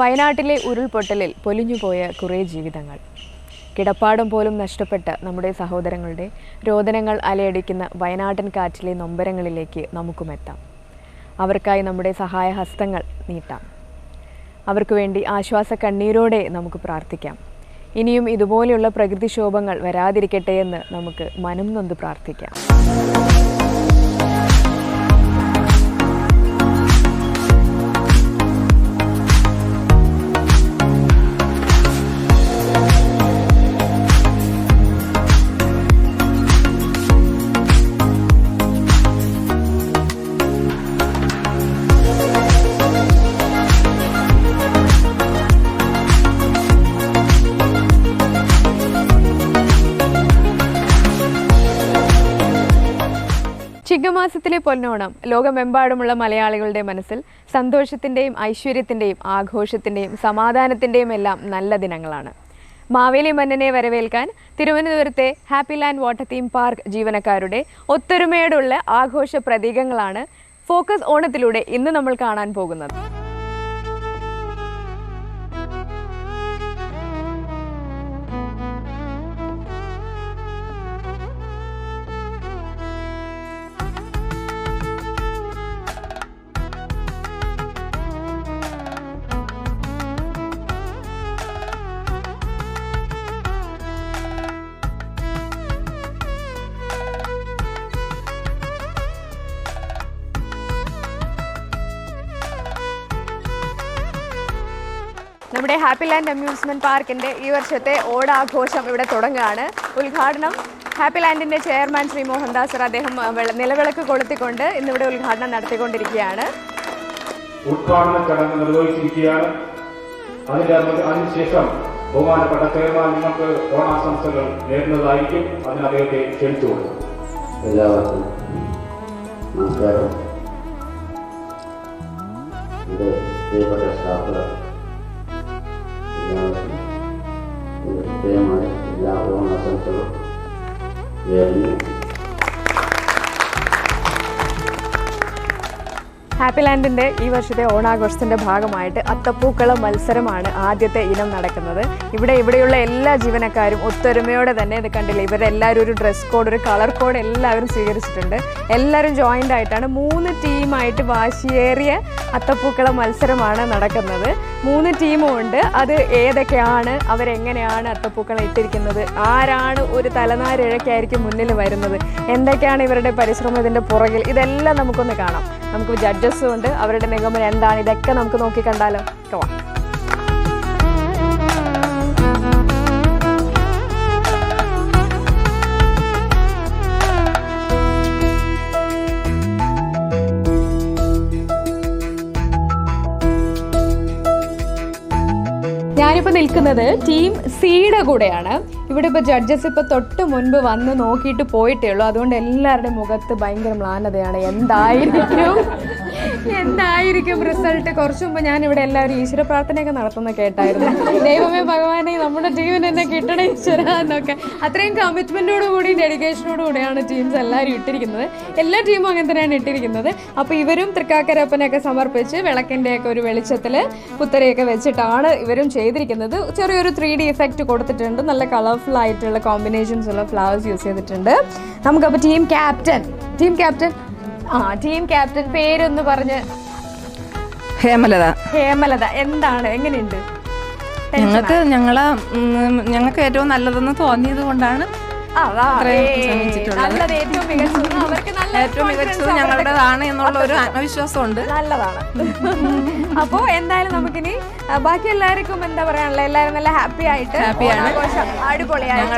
വയനാട്ടിലെ ഉരുൾപൊട്ടലിൽ പൊലിഞ്ഞുപോയ കുറേ ജീവിതങ്ങൾ, കിടപ്പാടം പോലും നഷ്ടപ്പെട്ട നമ്മുടെ സഹോദരങ്ങളുടെ രോദനങ്ങൾ അലയടിക്കുന്ന വയനാടൻ കാറ്റിലെ നൊമ്പരങ്ങളിലേക്ക് നമുക്കുമെത്താം. അവർക്കായി നമ്മുടെ സഹായഹസ്തങ്ങൾ നീട്ടാം. അവർക്ക് വേണ്ടി ആശ്വാസ കണ്ണീരോടെ നമുക്ക് പ്രാർത്ഥിക്കാം. ഇനിയും ഇതുപോലെയുള്ള പ്രകൃതിക്ഷോഭങ്ങൾ വരാതിരിക്കട്ടെ എന്ന് നമുക്ക് മനം നൊന്ത് പ്രാർത്ഥിക്കാം. ചിങ്ങമാസത്തിലെ പൊന്നോണം ലോകമെമ്പാടുമുള്ള മലയാളികളുടെ മനസ്സിൽ സന്തോഷത്തിൻ്റെയും ഐശ്വര്യത്തിൻ്റെയും ആഘോഷത്തിൻ്റെയും സമാധാനത്തിൻ്റെയും എല്ലാം നല്ല ദിനങ്ങളാണ്. മാവേലി മന്നനെ വരവേൽക്കാൻ തിരുവനന്തപുരത്തെ happy land water theme park ജീവനക്കാരുടെ ഒത്തൊരുമയോടുള്ള ആഘോഷ പ്രതീകങ്ങളാണ് ഫോക്കസ് ഓണത്തിലൂടെ ഇന്ന് നമ്മൾ കാണാൻ പോകുന്നത്. നമ്മുടെ ഹാപ്പി ലാൻഡ് അമ്യൂസ്മെന്റ് പാർക്കിന്റെ ഈ വർഷത്തെ ഓണാഘോഷം ഇവിടെ തുടങ്ങുകയാണ്. ഉദ്ഘാടനം ഹാപ്പി ലാൻഡിന്റെ ചെയർമാൻ ശ്രീ മോഹൻദാസ് സർ, അദ്ദേഹം നിലവിളക്ക് കൊളുത്തിക്കൊണ്ട് ഇന്നിവിടെ ഉദ്ഘാടനം നടത്തിക്കൊണ്ടിരിക്കുകയാണ്. ഉദ്ഘാടന ചടങ്ങ് നിർവഹിച്ചിരിക്കുകയാണ്. അതിനുശേഷം ബഹുമാനപ്പെട്ട ചെയർമാൻ നിങ്ങൾക്ക് ഓണാശംസകൾ നേരുന്നതായിരിക്കും. അതിന് അദ്ദേഹത്തെ ക്ഷണിച്ചുകൊള്ളു. എല്ലാവർക്കും നമസ്കാരം. ഇത് പ്രിയപ്പെട്ട സ്റ്റാഫുകൾ, പ്രത്യേകമായ എല്ലാ ഓണാശംസകളും നേരുന്നു. ഹാപ്പി ലാൻഡിൻ്റെ ഈ വർഷത്തെ ഓണാഘോഷത്തിൻ്റെ ഭാഗമായിട്ട് അത്തപ്പൂക്കള മത്സരമാണ് ആദ്യത്തെ ഇനം നടക്കുന്നത്. ഇവിടെയുള്ള എല്ലാ ജീവനക്കാരും ഒത്തൊരുമയോടെ തന്നെ ഇത് കണ്ടില്ല, ഇവരെല്ലാവരും ഒരു ഡ്രസ് കോഡ്, ഒരു കളർ കോഡ് എല്ലാവരും സ്വീകരിച്ചിട്ടുണ്ട്. എല്ലാവരും ജോയിൻ്റ് ആയിട്ടാണ് 3 ടീമായിട്ട് വാശിയേറിയ അത്തപ്പൂക്കള മത്സരമാണ് നടക്കുന്നത്. 3 ടീമും ഉണ്ട്. അത് ഏതൊക്കെയാണ്, അവരെങ്ങനെയാണ് അത്തപ്പൂക്കളം ഇട്ടിരിക്കുന്നത്, ആരാണ് ഒരു തലനാരിഴയ്ക്കായിരിക്കും മുന്നിൽ വരുന്നത്, എന്തൊക്കെയാണ് ഇവരുടെ പരിശ്രമം ഇതിൻ്റെ പുറകിൽ, ഇതെല്ലാം നമുക്കൊന്ന് കാണാം. നമുക്ക് ജഡ്ജസും ഉണ്ട്, അവരുടെ നിഗമനം എന്താണ്, ഇതൊക്കെ നമുക്ക് നോക്കി കണ്ടാലോ. പോവാം. ഞാനിപ്പോൾ നിൽക്കുന്നത് ടീം സിയുടെ കൂടെയാണ്. ഇവിടെ ഇപ്പോൾ ജഡ്ജസ് ഇപ്പോൾ തൊട്ട് മുൻപ് വന്ന് നോക്കിയിട്ട് പോയിട്ടേ ഉള്ളൂ. അതുകൊണ്ട് എല്ലാവരുടെയും മുഖത്ത് ഭയങ്കര മ്ലാനതയാണ്. എന്തായിരിക്കും റിസൾട്ട്? കുറച്ച് മുമ്പ് ഞാനിവിടെ എല്ലാവരും ഈശ്വര പ്രാർത്ഥനയൊക്കെ നടത്തുന്ന കേട്ടായിരുന്നു. ദൈവമേ ഭഗവാനെ, നമ്മുടെ ടീമിന് എന്നെ കിട്ടണേ ഈശ്വര എന്നൊക്കെ. അത്രയും കമ്മിറ്റ്മെൻറ്റോടുകൂടി ഡെഡിക്കേഷനോടുകൂടിയാണ് ടീംസ് എല്ലാവരും ഇട്ടിരിക്കുന്നത്. എല്ലാ ടീമും അങ്ങനെ തന്നെയാണ് ഇട്ടിരിക്കുന്നത്. അപ്പോൾ ഇവരും തൃക്കാക്കരപ്പനൊക്കെ സമർപ്പിച്ച് വിളക്കിൻ്റെയൊക്കെ ഒരു വെളിച്ചത്തിൽ പുത്തരയൊക്കെ വെച്ചിട്ടാണ് ഇവരും ചെയ്തിരിക്കുന്നത്. ചെറിയൊരു 3D ഇഫക്റ്റ് കൊടുത്തിട്ടുണ്ട്. നല്ല കളർഫുൾ ആയിട്ടുള്ള കോമ്പിനേഷൻസ് ഉള്ള ഫ്ലവേഴ്സ് യൂസ് ചെയ്തിട്ടുണ്ട്. നമുക്കപ്പോൾ ടീം ക്യാപ്റ്റൻ പേരൊന്ന് പറഞ്ഞ്. ഹേമലത. എന്താണ്, എങ്ങനെയുണ്ട്? ഞങ്ങൾക്ക് ഏറ്റവും നല്ലതെന്ന് തോന്നിയത് കൊണ്ടാണ് ഏറ്റവും മികച്ചത് ഞങ്ങളുടേതാണ് എന്നുള്ള ഒരു ആത്മവിശ്വാസമുണ്ട്. നല്ലതാണ്. അപ്പോൾ എന്തായാലും നമുക്കിനി ബാക്കി എല്ലാവർക്കും എന്താ പറയാനുള്ള, എല്ലാവരും നല്ല ഹാപ്പി ആയിട്ട് അടിപൊളിയായിട്ട്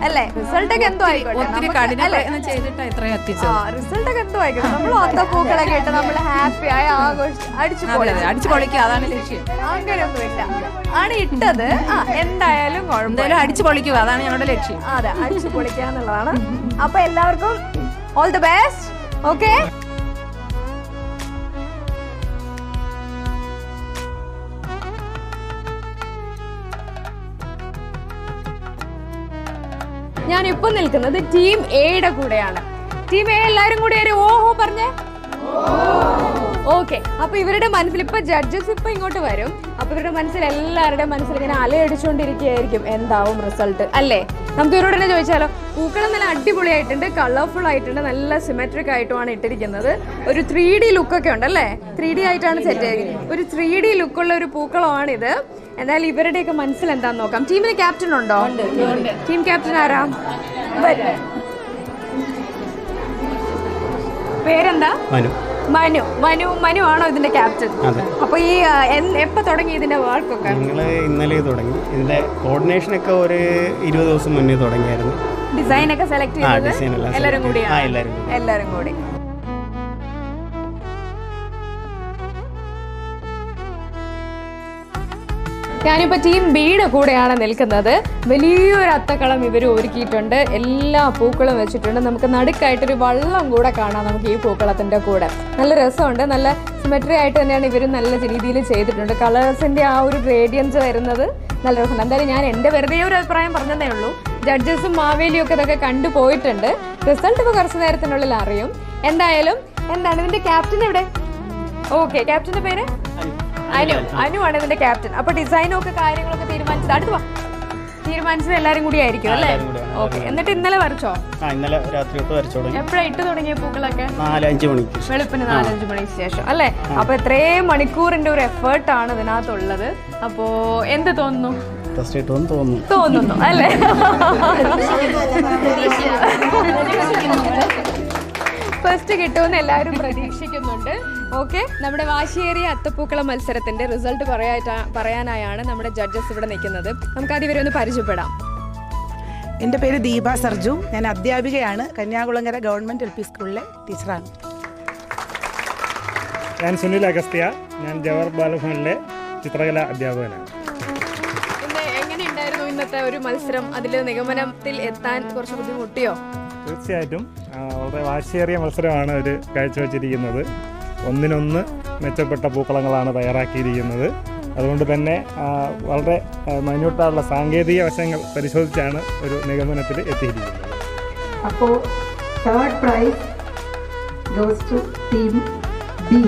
അല്ലേ? റിസൾട്ടൊക്കെ എന്തോ ആയിക്കോട്ടെ, റിസൾട്ടൊക്കെ എന്തോ ആയിക്കോട്ടെ, നമ്മൾ അത്തപ്പൂക്കളൊക്കെ ഇട്ട് നമ്മൾ ഹാപ്പി ആയി അടിച്ചു പൊളിക്കുക, അതാണ് ലക്ഷ്യം. അങ്ങനെയൊന്നുമില്ല, ആണ് ഇട്ടത്. എന്തായാലും കുഴപ്പമില്ല, അടിച്ചു പൊളിക്കുക, അതാണ് ഞങ്ങളുടെ ലക്ഷ്യം. അതെ, അടിച്ചു പൊളിക്കുക എന്നുള്ളതാണ്. അപ്പൊ എല്ലാവർക്കും ഓൾ ദി ബെസ്റ്റ്. ഓക്കെ, ഞാനിപ്പോൾ നിൽക്കുന്നത് ടീം എയുടെ കൂടെയാണ്. ടീം എ എല്ലാവരും കൂടി ഒരു ഓഹോ പറഞ്ഞേ. ഓക്കെ, അപ്പൊ ഇവരുടെ മനസ്സിൽ ഇപ്പൊ ജഡ്ജസ് ഇപ്പൊ ഇങ്ങോട്ട് വരും. അപ്പൊ ഇവരുടെ മനസ്സിൽ എല്ലാവരുടെ മനസ്സിൽ ഇങ്ങനെ അലയടിച്ചുകൊണ്ടിരിക്കുകയായിരിക്കും എന്താവും റിസൾട്ട് അല്ലേ? നമുക്ക് ഇവരോട് തന്നെ ചോദിച്ചാലോ. പൂക്കളം നല്ല അടിപൊളിയായിട്ടുണ്ട്, കളർഫുൾ ആയിട്ടുണ്ട്, നല്ല സിമെട്രിക് ആയിട്ടുമാണ് ഇട്ടിരിക്കുന്നത്. ഒരു 3D ലുക്കൊക്കെ ഉണ്ട് അല്ലേ? 3D ആയിട്ടാണ് സെറ്റ് ചെയ്തിരിക്കുന്നത്. ഒരു 3D ലുക്കുള്ള ഒരു പൂക്കളമാണിത്. എന്നാലും ഇവരുടെയൊക്കെ മനസ്സിൽ എന്താന്ന് നോക്കാം. ടീമിന് ക്യാപ്റ്റൻ ഉണ്ടോ? ടീം ക്യാപ്റ്റൻ ആരാ? പേരെന്താ? മനു ആണോ ഇതിന്റെ ക്യാപ്റ്റൻ? അപ്പൊ ഈ എപ്പോ തുടങ്ങി ഇതിന്റെ വർക്കൊക്കെ? ഞങ്ങള് ഇന്നലെ തുടങ്ങി. ഇതിന്റെ കോർഡിനേഷൻ ഒക്കെ ഒരു 20 ദിവസം മുന്നേ തുടങ്ങിയായിരുന്നു. ഡിസൈൻ ഒക്കെ സെലക്ട് ചെയ്തത് എല്ലാരും കൂടി. ഞാനിപ്പോൾ ടീം ബിയുടെ കൂടെയാണ് നിൽക്കുന്നത്. വലിയൊരു അത്തക്കളം ഇവർ ഒരുക്കിയിട്ടുണ്ട്, എല്ലാ പൂക്കളും വെച്ചിട്ടുണ്ട്. നമുക്ക് നടുക്കായിട്ടൊരു വള്ളം കൂടെ കാണാം നമുക്ക് ഈ പൂക്കളത്തിൻ്റെ കൂടെ. നല്ല രസമുണ്ട്, നല്ല സിമെട്രി ആയിട്ട് തന്നെയാണ് ഇവർ നല്ല രീതിയിൽ ചെയ്തിട്ടുണ്ട്. കളേഴ്സിൻ്റെ ആ ഒരു ഗ്രേഡിയൻസ് വരുന്നത് നല്ല രസമുണ്ട്. എന്തായാലും ഞാൻ എൻ്റെ വെറുതെ ഒരു അഭിപ്രായം പറഞ്ഞതേ ഉള്ളൂ. ജഡ്ജസും മാവേലിയും ഒക്കെ ഇതൊക്കെ കണ്ടുപോയിട്ടുണ്ട്. റിസൾട്ട് ഇപ്പോൾ കുറച്ച് നേരത്തിനുള്ളിൽ അറിയും. എന്തായാലും എന്താണ് ഇതിൻ്റെ ക്യാപ്റ്റൻ എവിടെ? ഓക്കെ, ക്യാപ്റ്റൻ്റെ പേര് അനുവാണ് ഇതിന്റെ ക്യാപ്റ്റൻ. അപ്പൊ ഡിസൈനും ഒക്കെ കാര്യങ്ങളൊക്കെ തീരുമാനിച്ചത് എല്ലാരും കൂടി ആയിരിക്കും അല്ലേ? ഓക്കെ, എന്നിട്ട് ഇന്നലെ വരച്ചോ? ഇന്നലെ രാത്രി തൊട്ട് വരച്ചു തുടങ്ങി. എപ്പോഴാണ് ഇട്ട് തുടങ്ങിയ പൂക്കളൊക്കെ? 4-5 മണിക്ക്, വെളുപ്പിന് 4-5 മണിക്ക് ശേഷം അല്ലേ? അപ്പൊ എത്രയും മണിക്കൂറിന്റെ ഒരു എഫേർട്ടാണ് ഇതിനകത്തുള്ളത്. അപ്പോ എന്ത് തോന്നുന്നു? തോന്നുന്നു അല്ലേ? ഫസ്റ്റ് കിട്ടുമെന്ന് എല്ലാവരും പ്രതീക്ഷിക്കുന്നുണ്ട്. ഓക്കെ, നമ്മുടെ വാശിയേറിയ അത്തപ്പൂക്കളം മത്സരത്തിന്റെ റിസൾട്ട് പറയാനായാണ് നമ്മുടെ ജഡ്ജസ് ഇവിടെ നിൽക്കുന്നത്. നമുക്ക് ആദ്യം ഇവരെ ഒന്ന് പരിചയപ്പെടാം. എൻ്റെ പേര് ദീപ സർജു. ഞാൻ അധ്യാപികയാണ്. കന്യാകുളങ്ങര ഗവൺമെൻറ് LP സ്കൂളിലെ ടീച്ചറാണ്. ഞാൻ സുനിൽ അഗസ്ത്യ. ഞാൻ ജവഹർ ബാലഭവനിലെ ചിത്രകലാ അധ്യാപകനാണ്. എങ്ങനെയുണ്ടായിരുന്നു ഇന്നത്തെ ഒരു മത്സരം? അതിൽ നിഗമനത്തിൽ എത്താൻ കുറച്ച് ബുദ്ധിമുട്ടിയോ? തീർച്ചയായിട്ടും വളരെ വാശിയേറിയ മത്സരമാണ് അവർ കാഴ്ചവെച്ചിരിക്കുന്നത്. ഒന്നിനൊന്ന് മെച്ചപ്പെട്ട പൂക്കളങ്ങളാണ് തയ്യാറാക്കിയിരിക്കുന്നത്. അതുകൊണ്ട് തന്നെ വളരെ മൈന്യൂട്ടായുള്ള സാങ്കേതിക വശങ്ങൾ പരിശോധിച്ചാണ് ഒരു നിഗമനത്തിൽ എത്തിയിരിക്കുന്നത്. അപ്പോൾ third prize goes to team B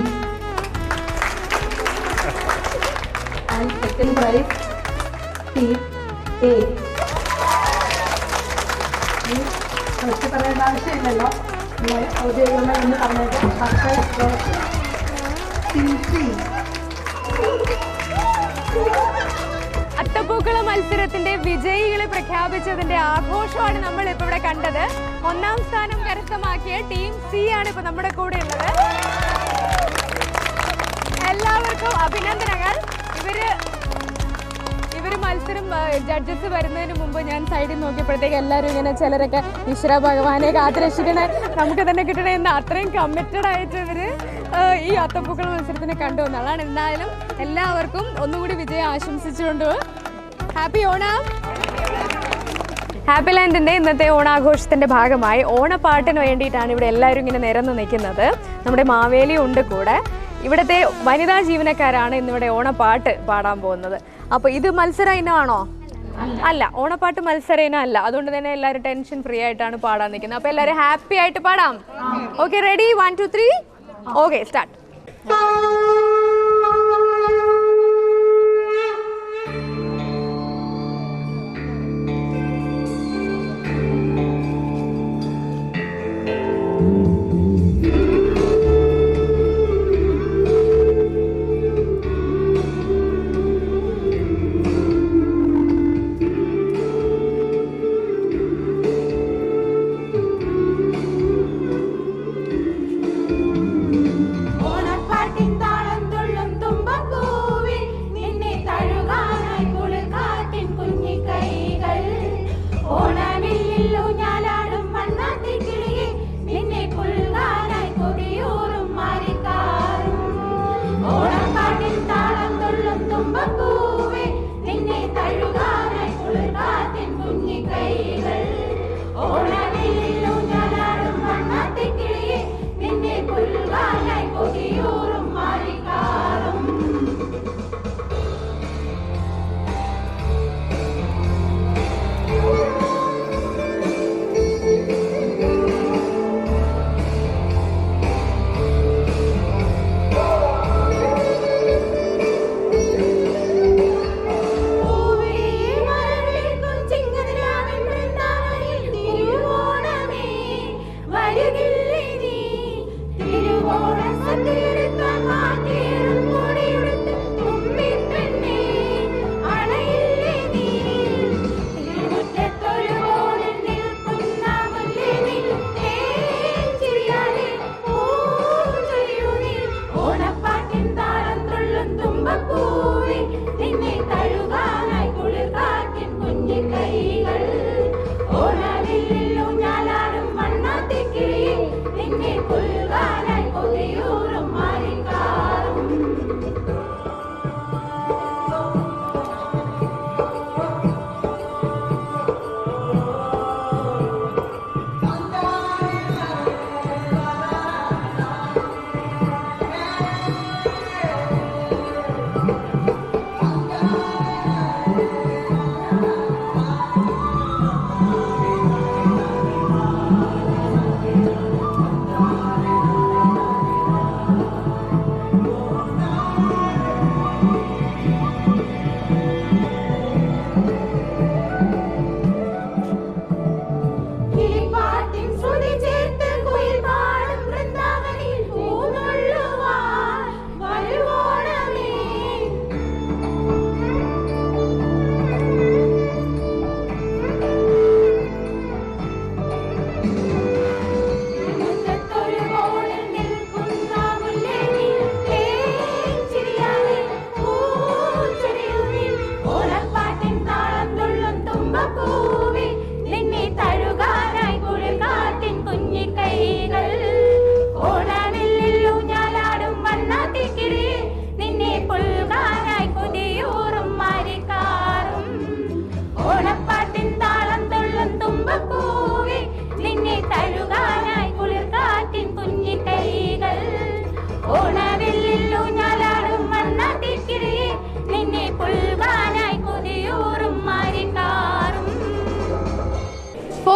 and second prize team A. First പറയേണ്ട ആവശ്യമില്ലല്ലോ, ഔദ്യോഗികമായി എന്ന് പറഞ്ഞത് ടീം സി. അത്തപ്പൂക്കള മത്സരത്തിന്റെ വിജയികളെ പ്രഖ്യാപിച്ചതിന്റെ ആഘോഷമാണ് നമ്മൾ ഇപ്പൊ ഇവിടെ കണ്ടത്. 1ാം സ്ഥാനം കരസ്ഥമാക്കിയ ടീം സി ആണ് ഇപ്പൊ നമ്മുടെ കൂടെ ഉള്ളത്. എല്ലാവർക്കും അഭിനന്ദനങ്ങൾ. ഇവര് മത്സരം ജഡ്ജസ് വരുന്നതിന് മുമ്പ് ഞാൻ സൈഡിൽ നോക്കിയപ്പോഴത്തേക്ക് എല്ലാവരും ഇങ്ങനെ ചിലരൊക്കെ ഈശ്വര ഭഗവാനെ കാത്തുരക്ഷിക്കണേ, നമുക്ക് തന്നെ കിട്ടണേ എന്ന് അത്രയും കമ്മിറ്റഡ് ആയിട്ട് ഇവര് ഈ അത്തപ്പൂക്കള മത്സരത്തിന് കണ്ടുവന്നതാണ്. എന്തായാലും എല്ലാവർക്കും ഒന്നുകൂടി വിജയം ആശംസിച്ചുകൊണ്ട് ഹാപ്പി ഓണം. ഹാപ്പി ലാൻഡിൻ്റെ ഇന്നത്തെ ഓണാഘോഷത്തിൻ്റെ ഭാഗമായി ഓണപ്പാട്ടിന് വേണ്ടിയിട്ടാണ് ഇവിടെ എല്ലാവരും ഇങ്ങനെ നിരന്ന് നിൽക്കുന്നത്. നമ്മുടെ മാവേലി ഉണ്ട് കൂടെ. ഇവിടുത്തെ വനിതാ ജീവനക്കാരാണ് ഇന്നിവിടെ ഓണപ്പാട്ട് പാടാൻ പോകുന്നത്. അപ്പോൾ ഇത് മത്സര ഇനമാണോ? അല്ല, ഓണപ്പാട്ട് മത്സര ഇനം അല്ല. അതുകൊണ്ട് തന്നെ എല്ലാവരും ടെൻഷൻ ഫ്രീ ആയിട്ടാണ് പാടാൻ നിൽക്കുന്നത്. അപ്പോൾ എല്ലാവരും ഹാപ്പി ആയിട്ട് പാടാം. Okay, ready? 1 2 3. Okay, start. ഓണപ്പാട്ടിൻ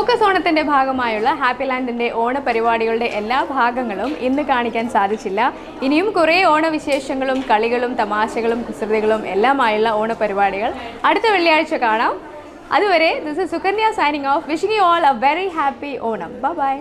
ഫോക്കസ് ഓണത്തിൻ്റെ ഭാഗമായുള്ള ഹാപ്പി ലാൻഡിൻ്റെ ഓണപരിപാടികളുടെ എല്ലാ ഭാഗങ്ങളും ഇന്ന് കാണിക്കാൻ സാധിച്ചില്ല. ഇനിയും കുറേ ഓണവിശേഷങ്ങളും കളികളും തമാശകളും കുസൃതികളും എല്ലാമായുള്ള ഓണപരിപാടികൾ അടുത്ത വെള്ളിയാഴ്ച കാണാം. അതുവരെ this is Sukanya signing off, wishing you all a very happy Onam. By.